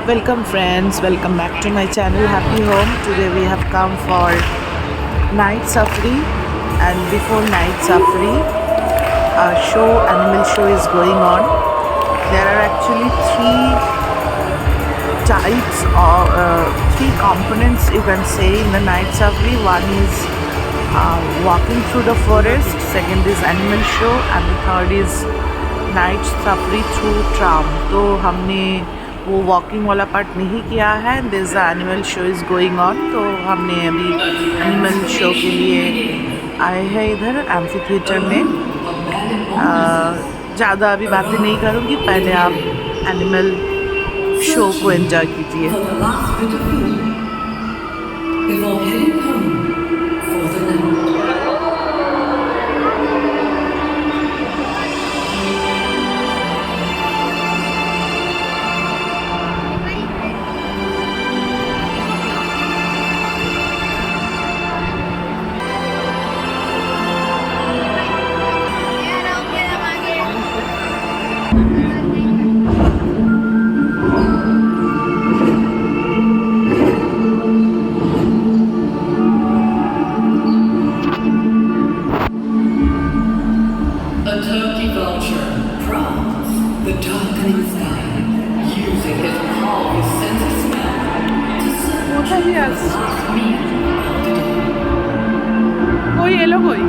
Welcome friends, welcome back to my channel Happy Home. Today we have come for night safari, and before night safari animal show is going on. There are actually three types or three components you can say in the night safari. One is walking through the forest, second is animal show, and the third is night सफरी through tram. तो हमने वो walking वाला part नहीं किया है. This the animal show is going on. तो हमने अभी एनिमल शो के लिए आए हैं इधर एम्फी थिएटर में. ज़्यादा अभी बातें नहीं करूँगी, पहले आप एनिमल शो को एंजॉय कीजिए. कोई ये लो कोई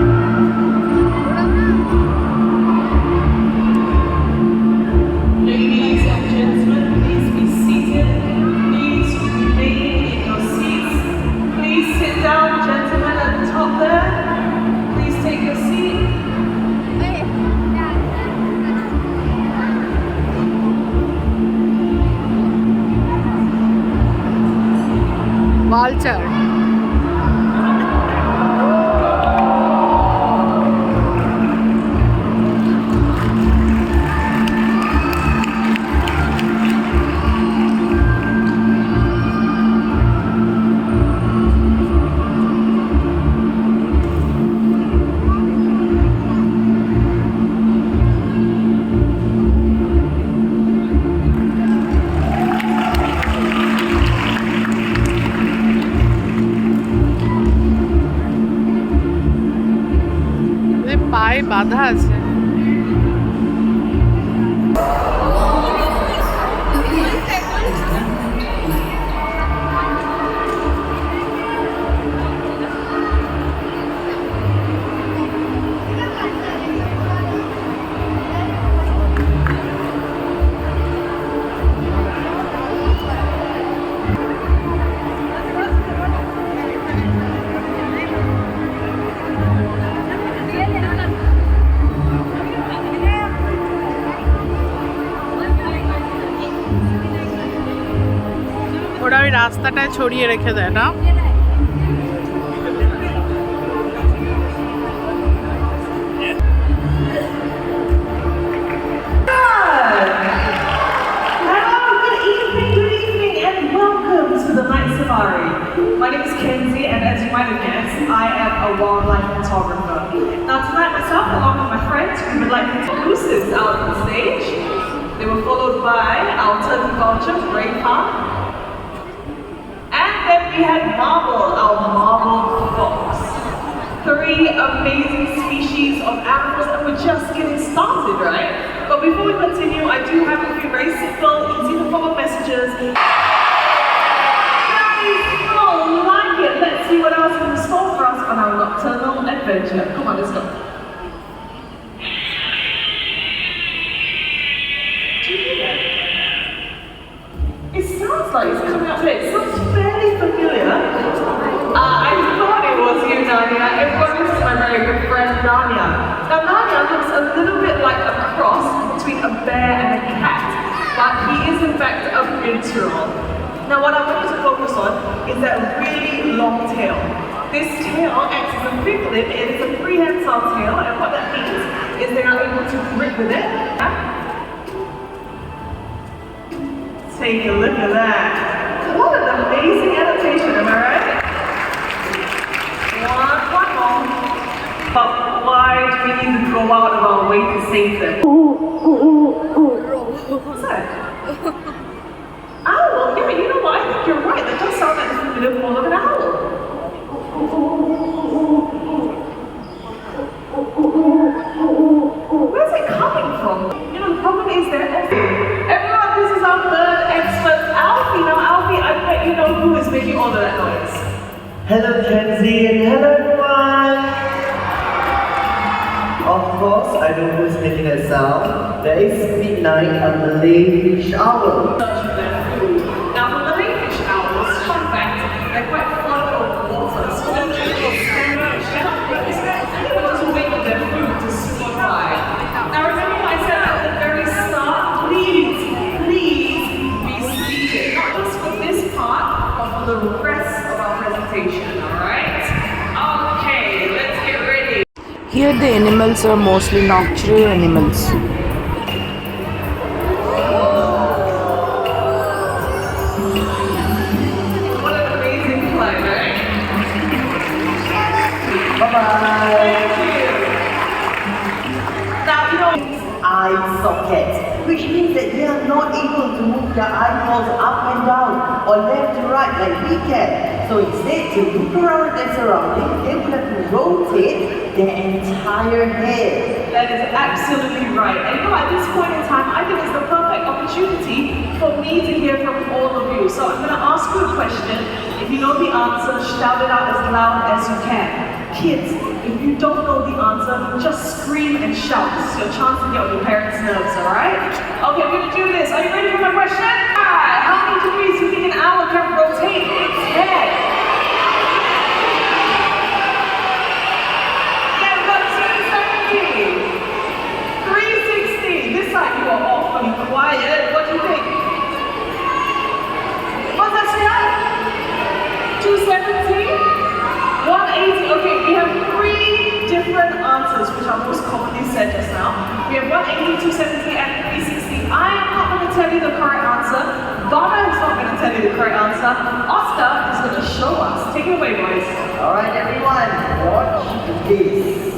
Vulture. পায়ে বাধা আছে. ওরা ওই রাস্তাটায় ছড়িয়ে রেখে দেয় না. My name is Kenzie, and as you might have guessed, I am a wildlife photographer. Now tonight, myself, along with my friends, we would like to introduce this out on stage. They were followed by our turkey vulture, Braveheart. And then we had Marble, our marble fox. Three amazing species of animals, and we're just getting started, right? But before we continue, I do have a few very simple, easy to follow messages. Let's see what else is in store for us on our nocturnal adventure. Come on, let's go. Do you hear that? It sounds like it's coming up today. It sounds fairly familiar. I thought it was you, Nanya. Everyone, this is my very good friend, Nanya. Now, Nanya looks a little bit like a cross between a bear and a cat, but he is in fact a binturong. Now what I want you to focus on is that really long tail. This tail acts as a big lip. It is a prehensile tail, and what that means is they are able to grip with it. Take a look at that. What an amazing adaptation, am I right? One more. But why do we need to go out of our way to save them? What's that? Owl? active form of an owl. Where's it coming from? You know, the problem is that everyone, this is our third expert, Alfie. Now, Alfie, I bet you know who is making all of that noise. Hello Gen Z and hello everyone! Of course, I know who's making that sound. That is Midnight, a Malay fish owl. Now, the Malay fish owls, fun fact, they're quite fond of water, so they will stand up and they will just wait for their food to swim by. Now, remember what I said at the very start? Please be seated, not just for this part, but for the rest of our presentation, alright? Okay, let's get ready. Here the animals are mostly nocturnal animals. What an amazing play, right? Bye-bye! Thank you. Now, you know, Eye socket, which means that they are not able to move their eyeballs up and down or left to right like we can. So instead, to look around their surroundings, they would have to rotate their entire head. that is absolutely right. And you know, at this point in time, I think it's the perfect opportunity for me to hear from all of you. So I'm going to ask you a question. If you know the answer, shout it out as loud as you can. Kids, if you don't know the answer, just scream and shout. This is your chance to get on your parents' nerves, alright? Okay, I'm going to do this. Are you ready for my question? How many degrees do you think an owl can rotate its head? Yeah, about 270. 360. This side, you are awfully quiet. What do you think? What's that say? 270? 180. Okay, we have three different answers which are most commonly said just now. We have 180, 270, and 360. I am not going to tell you the correct answer. Donna is not going to tell you the correct answer. Oscar is going to show us. Take it away, boys. Alright everyone, watch this.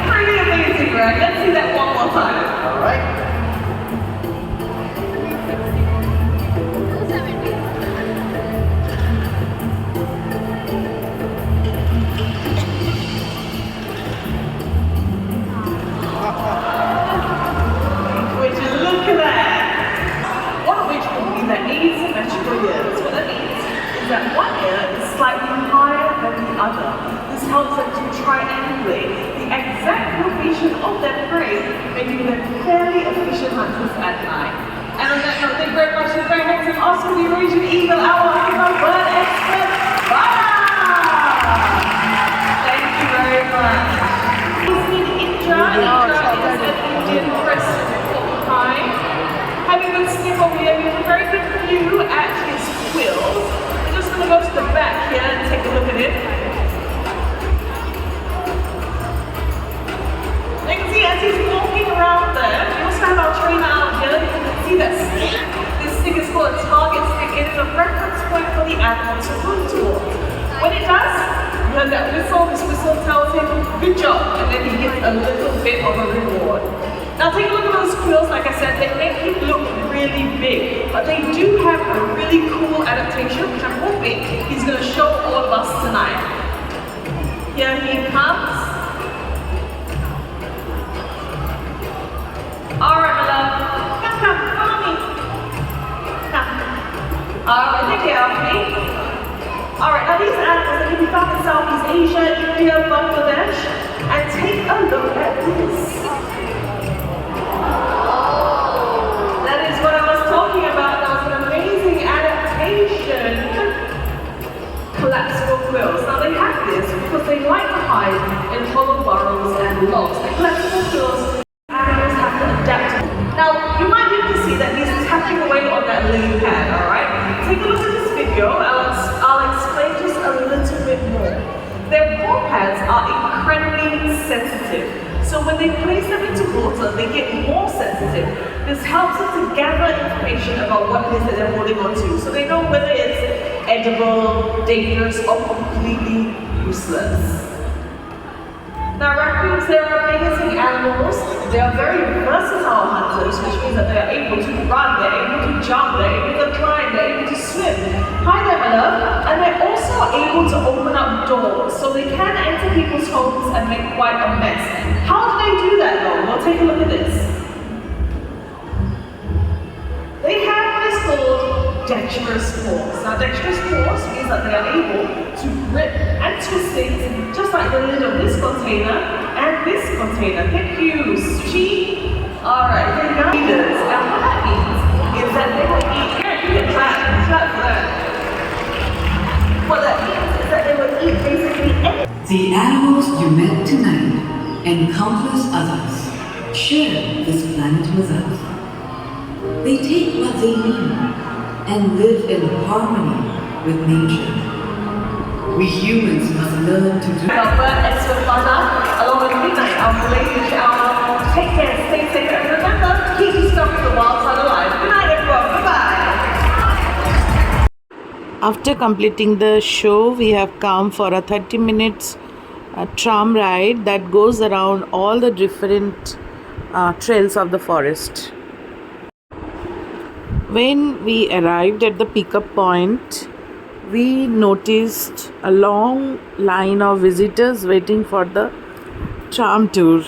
Pretty amazing, right? Let's see that one more time. Alright. Which is, look at that. One of which will be the asymmetrical ears. What that means is that one ear is slightly higher than the other. This helps them to triangulate the exact location of their prey, making them fairly efficient hunters at night. And on that note, thank you very much for very much and Oscar the Eurasian Eagle Owl. I'm a bird expert. Bye! Thank you very much. He's in Indra. Indra is an Indian crested porcupine. Having been sniff over here, we have a very good view at his quills. We're just going to go to the back here and take a look at it. You can see as he's walking around there, we also have our trainer out here. You can see that stick. This stick is called a target stick. It is a reference point for the animal to run towards. When it does, you heard that whistle. This whistle tells him, good job, and then he gets a little bit of a reward. Now take a look at those quills. Like I said, they make him look really big, but they do have a really cool adaptation, which I'm hoping he's going to show all of us tonight. Here he comes. Alright, my love. Come, follow me. Come. Alright, take care of me. Alright, now these animals that can be found in Southeast Asia, India, Bangladesh, and take a look at this. That is what I was talking about. That was an amazing adaptation. Collapsible quills. Now they have this because they like to hide in hollow burrows and logs. The collapsible quills animals have to adapt. Now, you might be able to see that he's tapping away on that lily pad, alright? Take a look at this video. I'll explain just a little bit more. Their paw pads are incredibly sensitive. So when they place them into water, they get more sensitive. This helps them to gather information about what it is that they're holding on to. So they know whether it's edible, dangerous, or completely useless. Now, raccoons, they are amazing animals. They are very versatile hunters, which means that they are able to run, they're able to jump, they're able to climb, they're able to swim. Hi there, my love. And they're also able to open up doors, so they can enter people's homes and make quite a mess. How do they do that, though? Well, take a look at this. They have what is called dexterous paws. Now, dexterous paws means that they are able to rip and twist things, just like the lid of this container and this container. Thank you, Sushi. Alright, they're now eaters. And what that means is that they will eat. Here, you can clap for that. What that means is that they will eat basically anything. The animals you met tonight and countless others share this planet with us. They take what they need and live in harmony with nature. We humans must learn to do Our bird and Swifana, along with Midnight, our relationship, our take care, stay safe, and remember, keep discovering the wild side alive. Good night, everyone. Bye-bye. After completing the show, we have come for a 30 minutes tram ride that goes around all the different trails of the forest. When we arrived at the pickup point, we noticed a long line of visitors waiting for the tram tour.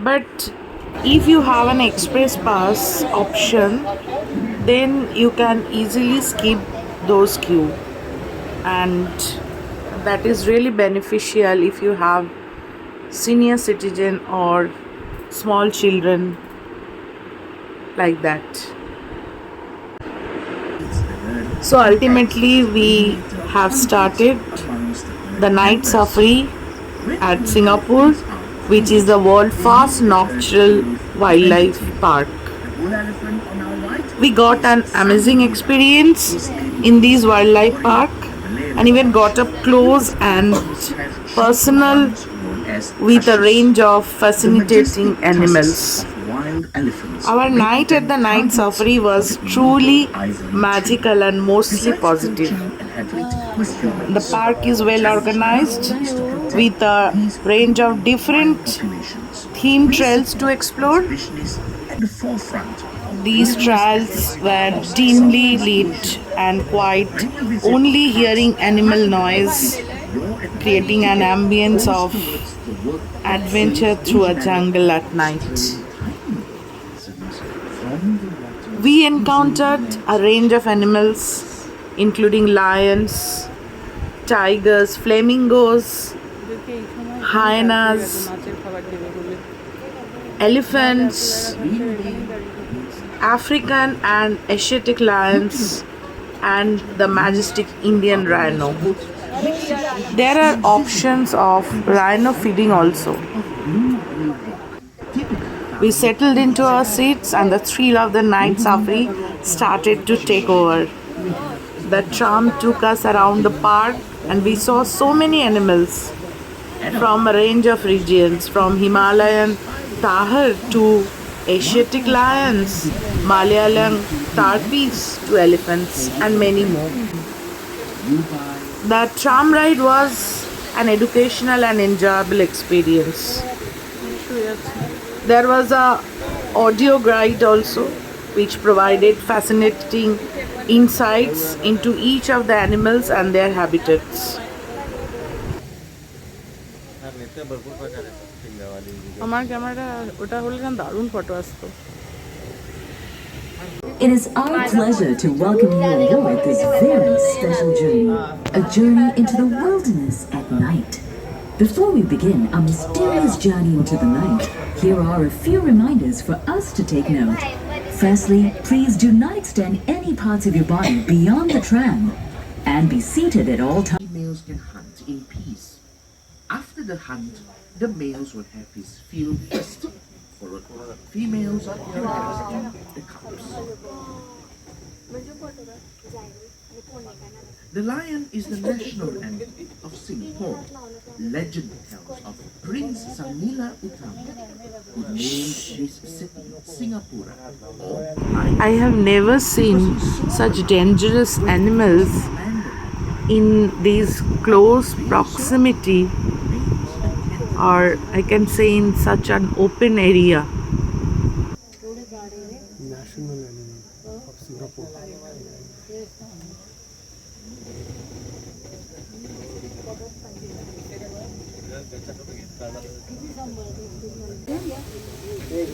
But if you have an express pass option, then you can easily skip those queue, and that is really beneficial if you have senior citizen or small children like that. So ultimately we have started the night safari at Singapore, which is the world first nocturnal wildlife park. We got an amazing experience in this wildlife park and even got up close and personal with a range of fascinating animals. Our night at the night safari was truly magical and mostly positive. The park is well organized with a range of different themed trails to explore. These trails were dimly lit and quiet, only hearing animal noise, creating an ambience of adventure through a jungle at night. We encountered a range of animals, including lions, tigers, flamingos, hyenas, elephants, African and Asiatic lions, and the majestic Indian rhino. There are options of rhino feeding also. We settled into our seats and the thrill of the night safari started to take over. The tram took us around the park and we saw so many animals from a range of regions, from Himalayan tahar to Asiatic lions, Malayalam tarpis to elephants, and many more. The tram ride was an educational and enjoyable experience. There was a audio guide also, which provided fascinating insights into each of the animals and their habitats. It is our pleasure to welcome you aboard this very special journey, a journey into the wilderness at night. Before we begin our mysterious journey into the night, here are a few reminders for us to take note. Firstly, please do not extend any parts of your body beyond the tram and be seated at all times. Males can hunt in peace. After the hunt, the males will have his field feast, followed by females harvesting the cubs. The lion is the national animal of Singapore. Legend tells of Prince Sanila Utama, who named this city Singapura, or I have never seen such dangerous animals in these close proximity or I can say in such an open area. national animal of Singapore.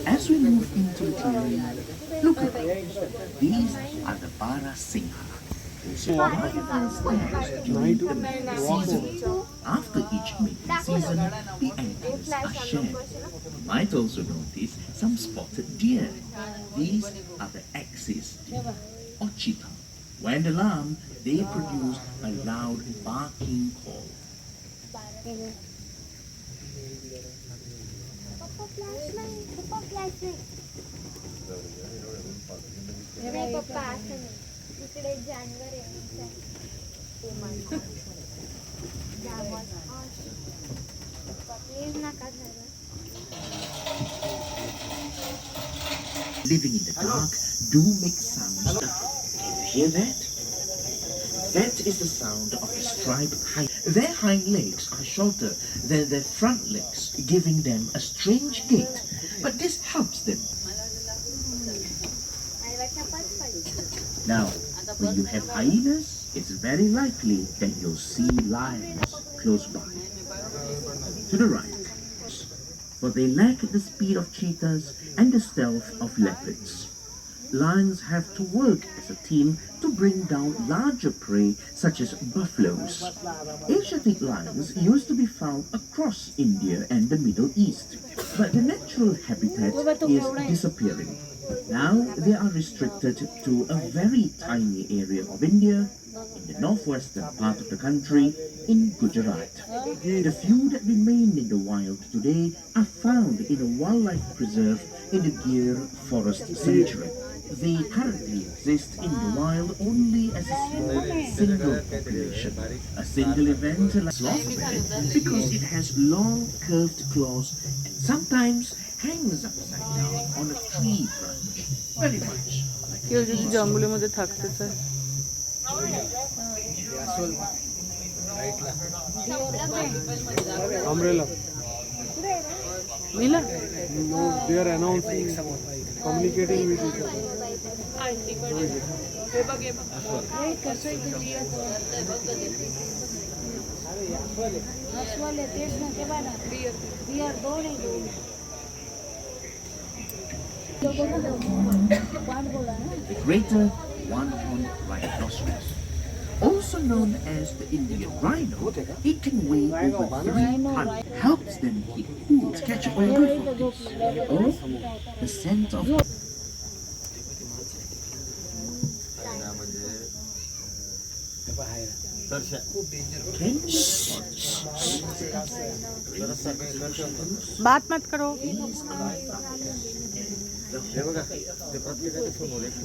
As we move into the area, look at them. These are the Barasingha. During the mating season. After each mating season, the antlers are shed. You might also notice some spotted deer. These are the axis deer or cheetah. When alarmed, they produce a loud barking call. इकडे जानवर आहे please नका झालं Living in the dark do make sounds. Can you hear that? That is the sound of the striped hind. Their hind legs are shorter than their front legs, giving them a strange gait. But this helps them. Now, when you have hyenas, it's very likely that you'll see lions close by. To the right, for they lack the speed of cheetahs and the stealth of leopards. Lions have to work as a team to bring down larger prey such as buffaloes. Asiatic lions used to be found across India and the Middle East, but the natural habitat is disappearing. Now they are restricted to a very tiny area of India, in the northwestern part of the country, in Gujarat. The few that remain in the wild today are found in a wildlife preserve in the Gir Forest Sanctuary. They currently exist in the wild only as a small single population. A single event like sloth bear because it has long curved claws and sometimes hangs upside down on a tree branch. Very much like কেউ যদি জঙ্গলের মধ্যে থাকতে চায় Umbrella. Milla No, they are announcing, communicating with each other. the greater one-horned rhinoceros. Also known as the Indian rhino, it can weigh over 3 tons. Helps them keep cool, catch a whiff of this, or the scent of बात मत करो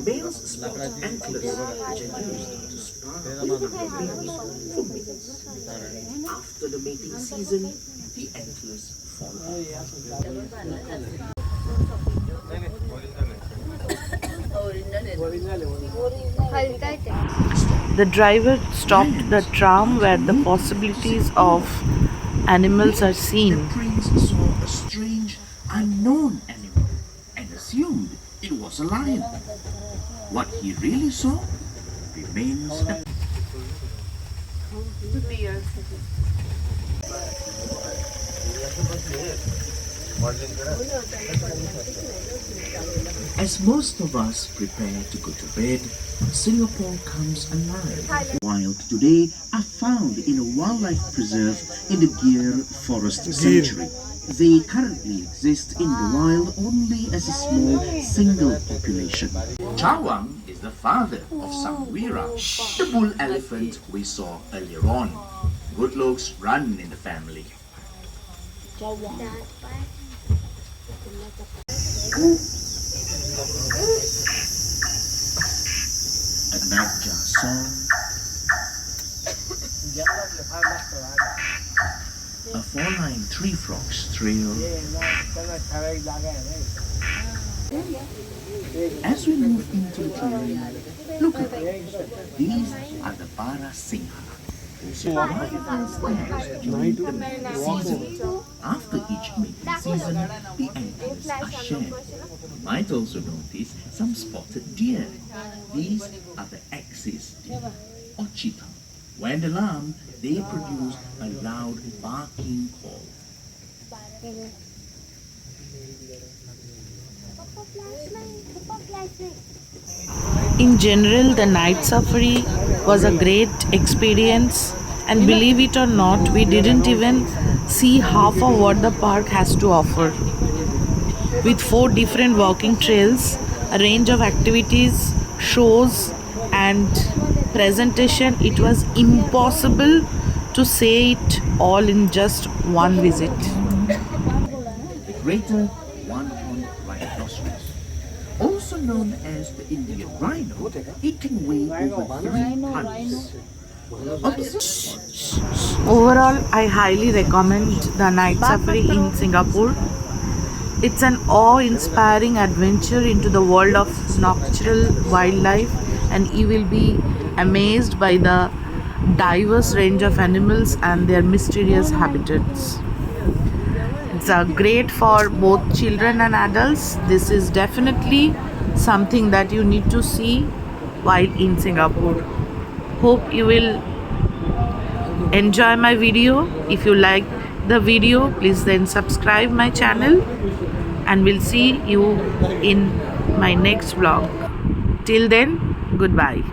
Males spot antlers, which are used to spar over the males for mates. After the mating season, the antlers fall हलका आहे ते The driver stopped the tram where the possibilities of animals are seen. The prince saw a strange, unknown animal and assumed it was a lion. What he really saw remains a As most of us prepare to go to bed, Singapore comes alive. Wild today are found in a wildlife preserve in the Gir Forest Sanctuary. They currently exist in the wild only as a small single population. Chawang is the father of Sangwira, the bull elephant we saw earlier on. Good looks run in the family. A nightjar song, a four-line tree frogs trail. As we move into the trail, look at them. These are the Barasingha. Survivors like to meet the mating season. After each mating season, the antlers are shared. You might also notice some spotted deer. These are the axis deer or cheetah. When alarmed, they produce a loud barking call. In general, the night safari was a great experience, and believe it or not, we didn't even see half of what the park has to offer. With 4 different walking trails, a range of activities, shows, and presentation, it was impossible to say it all in just one visit. The greater one-horned rhinoceros, also known as the Indian rhino, it can weigh over 3 tons. Overall, I highly recommend the night safari in Singapore. It's an awe-inspiring adventure into the world of nocturnal wildlife, and you will be amazed by the diverse range of animals and their mysterious habitats. It's great for both children and adults. This is definitely something that you need to see while in Singapore. Hope you will enjoy my video. If you like the video, please then subscribe my channel, and we'll see you in my next vlog. Till then, goodbye.